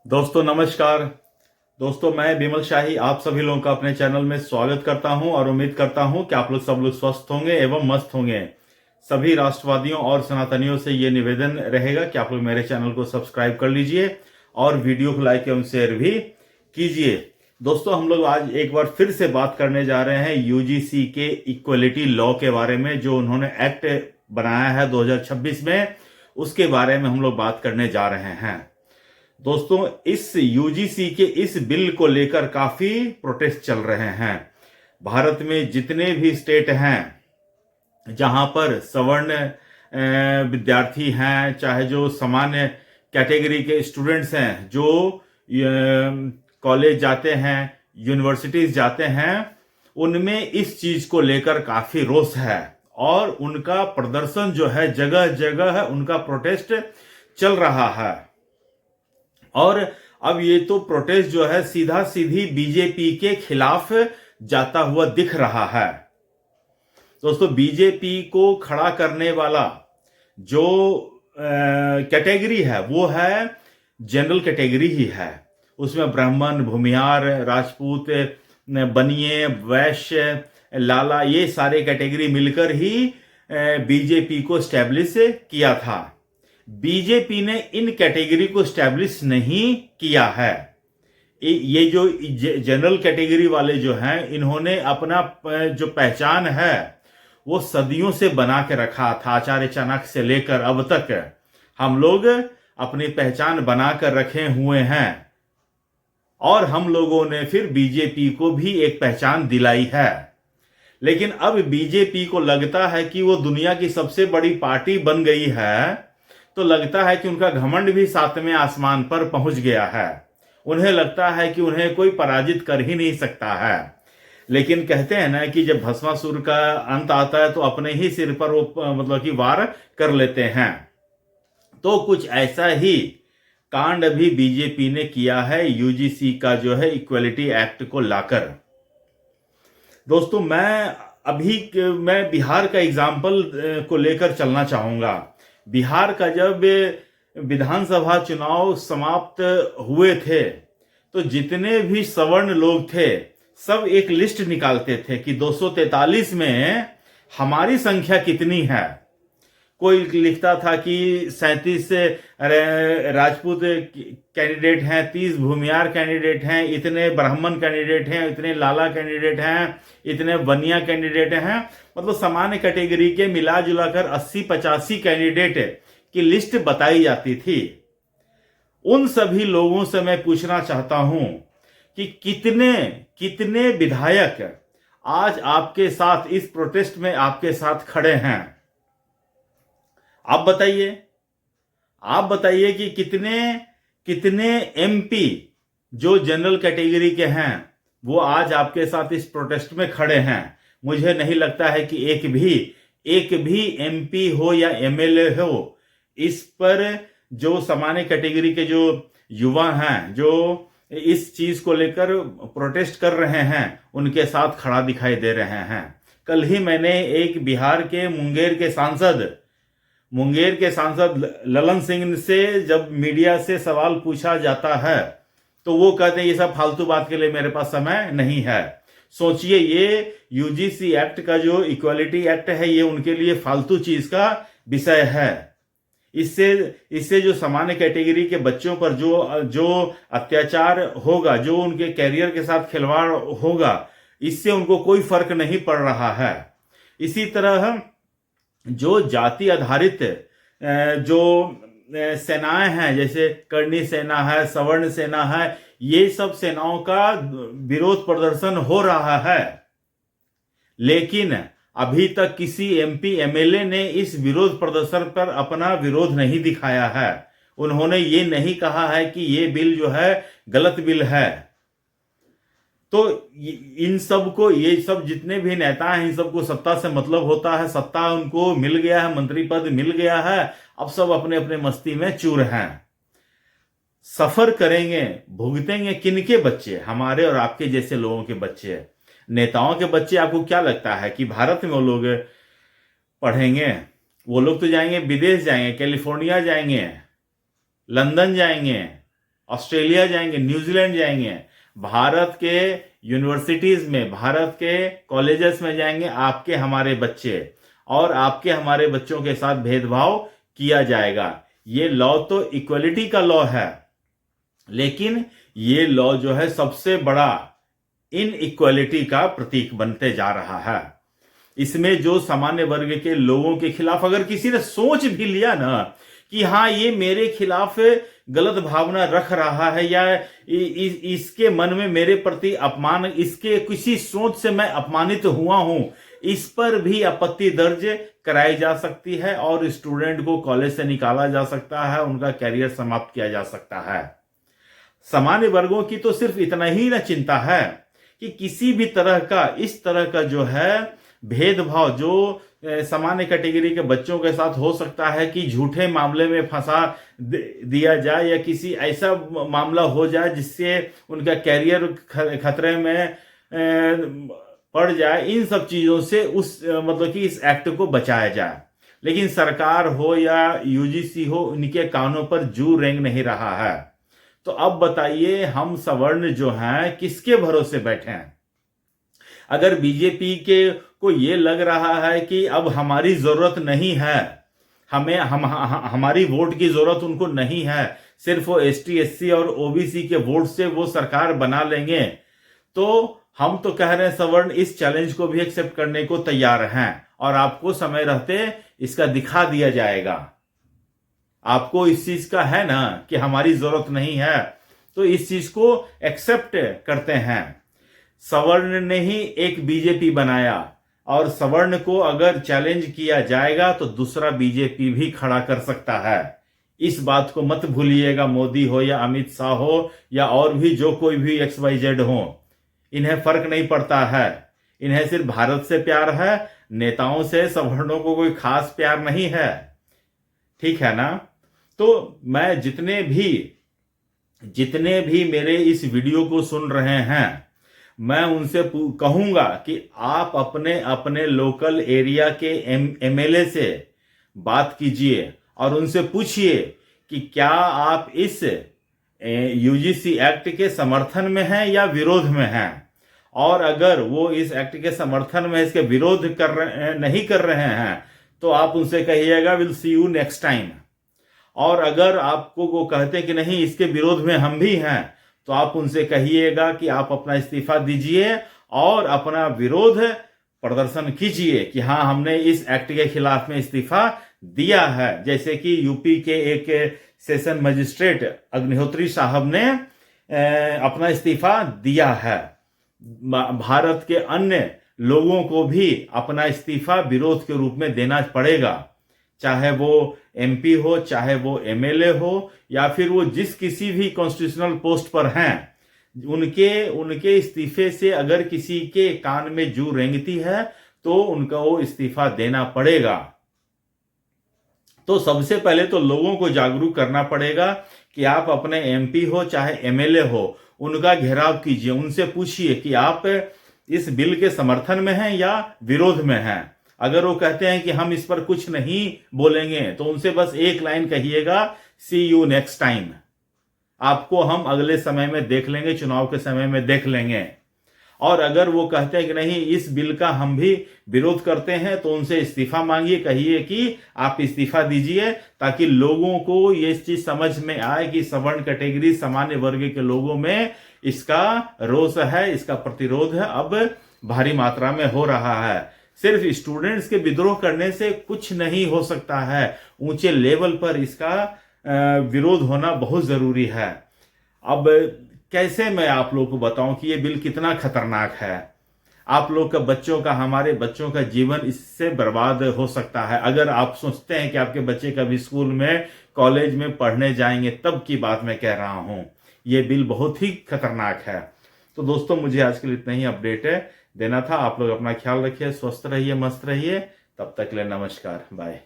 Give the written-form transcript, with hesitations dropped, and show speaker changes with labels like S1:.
S1: दोस्तों नमस्कार। दोस्तों मैं बिमल शाही आप सभी लोगों का अपने चैनल में स्वागत करता हूं और उम्मीद करता हूं कि आप लोग सब लोग स्वस्थ होंगे एवं मस्त होंगे। सभी राष्ट्रवादियों और सनातनियों से ये निवेदन रहेगा कि आप लोग मेरे चैनल को सब्सक्राइब कर लीजिए और वीडियो को लाइक एवं शेयर भी कीजिए। दोस्तों हम लोग आज एक बार फिर से बात करने जा रहे हैं यूजीसी के इक्वलिटी लॉ के बारे में, जो उन्होंने एक्ट बनाया है 2026 में, उसके बारे में हम लोग बात करने जा रहे हैं। दोस्तों इस यूजीसी के इस बिल को लेकर काफी प्रोटेस्ट चल रहे हैं। भारत में जितने भी स्टेट हैं जहां पर सवर्ण विद्यार्थी हैं, चाहे जो सामान्य कैटेगरी के स्टूडेंट्स हैं, जो कॉलेज जाते हैं, यूनिवर्सिटीज जाते हैं, उनमें इस चीज को लेकर काफी रोष है और उनका प्रदर्शन जो है जगह जगह उनका प्रोटेस्ट चल रहा है। और अब ये तो प्रोटेस्ट जो है सीधा सीधी बीजेपी के खिलाफ जाता हुआ दिख रहा है। दोस्तों बीजेपी को खड़ा करने वाला जो कैटेगरी है वो है जनरल कैटेगरी ही है। उसमें ब्राह्मण, भूमिहार, राजपूत, बनिए, वैश्य, लाला, ये सारे कैटेगरी मिलकर ही बीजेपी को स्टैब्लिश किया था। बीजेपी ने इन कैटेगरी को स्टैब्लिश नहीं किया है। ये जो जनरल कैटेगरी वाले जो हैं, इन्होंने अपना जो पहचान है वो सदियों से बना के रखा था। आचार्य चाणक्य से लेकर अब तक हम लोग अपनी पहचान बना कर रखे हुए हैं और हम लोगों ने फिर बीजेपी को भी एक पहचान दिलाई है। लेकिन अब बीजेपी को लगता है कि वो दुनिया की सबसे बड़ी पार्टी बन गई है, तो लगता है कि उनका घमंड भी सातवें आसमान पर पहुंच गया है। उन्हें लगता है कि उन्हें कोई पराजित कर ही नहीं सकता है। लेकिन कहते हैं ना कि जब भस्मासुर का अंत आता है तो अपने ही सिर पर वो मतलब कि वार कर लेते हैं। तो कुछ ऐसा ही कांड भी बीजेपी ने किया है यूजीसी का जो है इक्वलिटी एक्ट को लाकर। दोस्तों मैं बिहार का एग्जाम्पल को लेकर चलना चाहूंगा। बिहार का जब विधानसभा चुनाव समाप्त हुए थे तो जितने भी सवर्ण लोग थे सब एक लिस्ट निकालते थे कि 243 में हमारी संख्या कितनी है। कोई लिखता था कि 37 राजपूत कैंडिडेट हैं, 30 भूमिहार कैंडिडेट हैं, इतने ब्राह्मण कैंडिडेट हैं, इतने लाला कैंडिडेट हैं, इतने बनिया कैंडिडेट हैं। मतलब सामान्य कैटेगरी के मिला जुलाकर 80-85 कैंडिडेट की लिस्ट बताई जाती थी। उन सभी लोगों से मैं पूछना चाहता हूं कि कितने विधायक आज आपके साथ इस प्रोटेस्ट में आपके साथ खड़े हैं। आप बताइए कि कितने एमपी जो जनरल कैटेगरी के हैं वो आज आपके साथ इस प्रोटेस्ट में खड़े हैं। मुझे नहीं लगता है कि एक भी एमपी हो या एमएलए हो इस पर जो सामान्य कैटेगरी के जो युवा हैं, जो इस चीज को लेकर प्रोटेस्ट कर रहे हैं, उनके साथ खड़ा दिखाई दे रहे हैं। कल ही मैंने एक बिहार के मुंगेर के सांसद ललन सिंह से जब मीडिया से सवाल पूछा जाता है तो वो कहते हैं ये सब फालतू बात के लिए मेरे पास समय नहीं है। सोचिए, ये यूजीसी एक्ट का जो इक्वालिटी एक्ट है ये उनके लिए फालतू चीज का विषय है। इससे जो सामान्य कैटेगरी के बच्चों पर जो अत्याचार होगा, जो उनके कैरियर के साथ खिलवाड़ होगा, इससे उनको कोई फर्क नहीं पड़ रहा है। इसी तरह जो जाति आधारित जो सेनाएं हैं, जैसे करणी सेना है, सवर्ण सेना है, ये सब सेनाओं का विरोध प्रदर्शन हो रहा है। लेकिन अभी तक किसी एमपी एमएलए ने इस विरोध प्रदर्शन पर अपना विरोध नहीं दिखाया है। उन्होंने ये नहीं कहा है कि ये बिल जो है गलत बिल है। तो इन सब को, ये सब जितने भी नेता हैं, इन सबको सत्ता से मतलब होता है। सत्ता उनको मिल गया है, मंत्री पद मिल गया है, अब सब अपने अपने मस्ती में चूर हैं। सफर करेंगे, भुगतेंगे किनके बच्चे? हमारे और आपके जैसे लोगों के बच्चे, नेताओं के बच्चे। आपको क्या लगता है कि भारत में वो लोग पढ़ेंगे? वो लोग तो जाएंगे विदेश, जाएंगे कैलिफोर्निया, जाएंगे लंदन, जाएंगे ऑस्ट्रेलिया जाएंगे, न्यूजीलैंड जाएंगे, भारत के यूनिवर्सिटीज में, भारत के कॉलेजेस में जाएंगे आपके हमारे बच्चे, और आपके हमारे बच्चों के साथ भेदभाव किया जाएगा। ये लॉ तो इक्वलिटी का लॉ है, लेकिन ये लॉ जो है सबसे बड़ा इनइक्वालिटी का प्रतीक बनते जा रहा है। इसमें जो सामान्य वर्ग के लोगों के खिलाफ अगर किसी ने सोच भी लिया ना कि हाँ ये मेरे खिलाफ गलत भावना रख रहा है, या इसके मन में मेरे प्रति अपमान, इसके किसी सोच से मैं अपमानित हुआ हूं, इस पर भी आपत्ति दर्ज कराई जा सकती है और स्टूडेंट को कॉलेज से निकाला जा सकता है, उनका कैरियर समाप्त किया जा सकता है। सामान्य वर्गों की तो सिर्फ इतना ही ना चिंता है कि किसी भी तरह का इस तरह का जो है भेदभाव जो सामान्य कैटेगरी के बच्चों के साथ हो सकता है कि झूठे मामले में फंसा दिया जाए, या किसी ऐसा मामला हो जाए जिससे उनका कैरियर खतरे में पड़ जाए, इन सब चीजों से उस मतलब कि इस एक्ट को बचाया जाए। लेकिन सरकार हो या यूजीसी हो, इनके कानों पर जू रेंग नहीं रहा है। तो अब बताइए हम सवर्ण जो हैं किसके भरोसे बैठे हैं? अगर बीजेपी के को ये लग रहा है कि अब हमारी जरूरत नहीं है, हमारी वोट की जरूरत उनको नहीं है, सिर्फ वो एसटी एससी और ओबीसी के वोट से वो सरकार बना लेंगे, तो हम तो कह रहे हैं सवर्ण इस चैलेंज को भी एक्सेप्ट करने को तैयार हैं, और आपको समय रहते इसका दिखा दिया जाएगा। आपको इस चीज का है ना कि हमारी जरूरत नहीं है, तो इस चीज को एक्सेप्ट करते हैं। सवर्ण ने ही एक बीजेपी बनाया, और सवर्ण को अगर चैलेंज किया जाएगा तो दूसरा बीजेपी भी खड़ा कर सकता है। इस बात को मत भूलिएगा, मोदी हो या अमित शाह हो या और भी जो कोई भी XYZ हो, इन्हें फर्क नहीं पड़ता है। इन्हें सिर्फ भारत से प्यार है, नेताओं से सवर्णों को कोई खास प्यार नहीं है। ठीक है ना? तो मैं जितने भी मेरे इस वीडियो को सुन रहे हैं, मैं उनसे कहूंगा कि आप अपने अपने लोकल एरिया के MLA से बात कीजिए और उनसे पूछिए कि क्या आप इस UGC एक्ट के समर्थन में हैं या विरोध में हैं। और अगर वो इस एक्ट के समर्थन में, इसके विरोध नहीं कर रहे हैं, तो आप उनसे कहिएगा will see you next time. और अगर आपको वो कहते हैं कि नहीं इसके विरोध में हम भी हैं, तो आप उनसे कहिएगा कि आप अपना इस्तीफा दीजिए और अपना विरोध प्रदर्शन कीजिए कि हाँ हमने इस एक्ट के खिलाफ में इस्तीफा दिया है। जैसे कि यूपी के एक सेशन मजिस्ट्रेट अग्निहोत्री साहब ने अपना इस्तीफा दिया है। भारत के अन्य लोगों को भी अपना इस्तीफा विरोध के रूप में देना पड़ेगा, चाहे वो MP हो, चाहे वो MLA हो, या फिर वो जिस किसी भी कॉन्स्टिट्यूशनल पोस्ट पर हैं, उनके इस्तीफे से अगर किसी के कान में जू रेंगती है तो उनका वो इस्तीफा देना पड़ेगा। तो सबसे पहले तो लोगों को जागरूक करना पड़ेगा कि आप अपने MP हो चाहे MLA हो, उनका घेराव कीजिए, उनसे पूछिए कि आप इस बिल के समर्थन में हैं या विरोध में हैं। अगर वो कहते हैं कि हम इस पर कुछ नहीं बोलेंगे, तो उनसे बस एक लाइन कहिएगा, सी यू नेक्स्ट टाइम। आपको हम अगले समय में देख लेंगे, चुनाव के समय में देख लेंगे। और अगर वो कहते हैं कि नहीं इस बिल का हम भी विरोध करते हैं, तो उनसे इस्तीफा मांगिए, कहिए कि आप इस्तीफा दीजिए, ताकि लोगों को ये चीज समझ में आए कि सवर्ण कैटेगरी, सामान्य वर्ग के लोगों में इसका रोष है, इसका प्रतिरोध है, अब भारी मात्रा में हो रहा है। सिर्फ स्टूडेंट्स के विद्रोह करने से कुछ नहीं हो सकता है, ऊंचे लेवल पर इसका विरोध होना बहुत जरूरी है। अब कैसे मैं आप लोगों को बताऊं कि ये बिल कितना खतरनाक है। आप लोग का बच्चों का, हमारे बच्चों का जीवन इससे बर्बाद हो सकता है। अगर आप सोचते हैं कि आपके बच्चे कभी स्कूल में, कॉलेज में पढ़ने जाएंगे, तब की बात मैं कह रहा हूं। ये बिल बहुत ही खतरनाक है। तो दोस्तों मुझे आज के लिए इतना ही अपडेट देना था। आप लोग अपना ख्याल रखिए, स्वस्थ रहिए, मस्त रहिए। तब तक के लिए नमस्कार, बाय।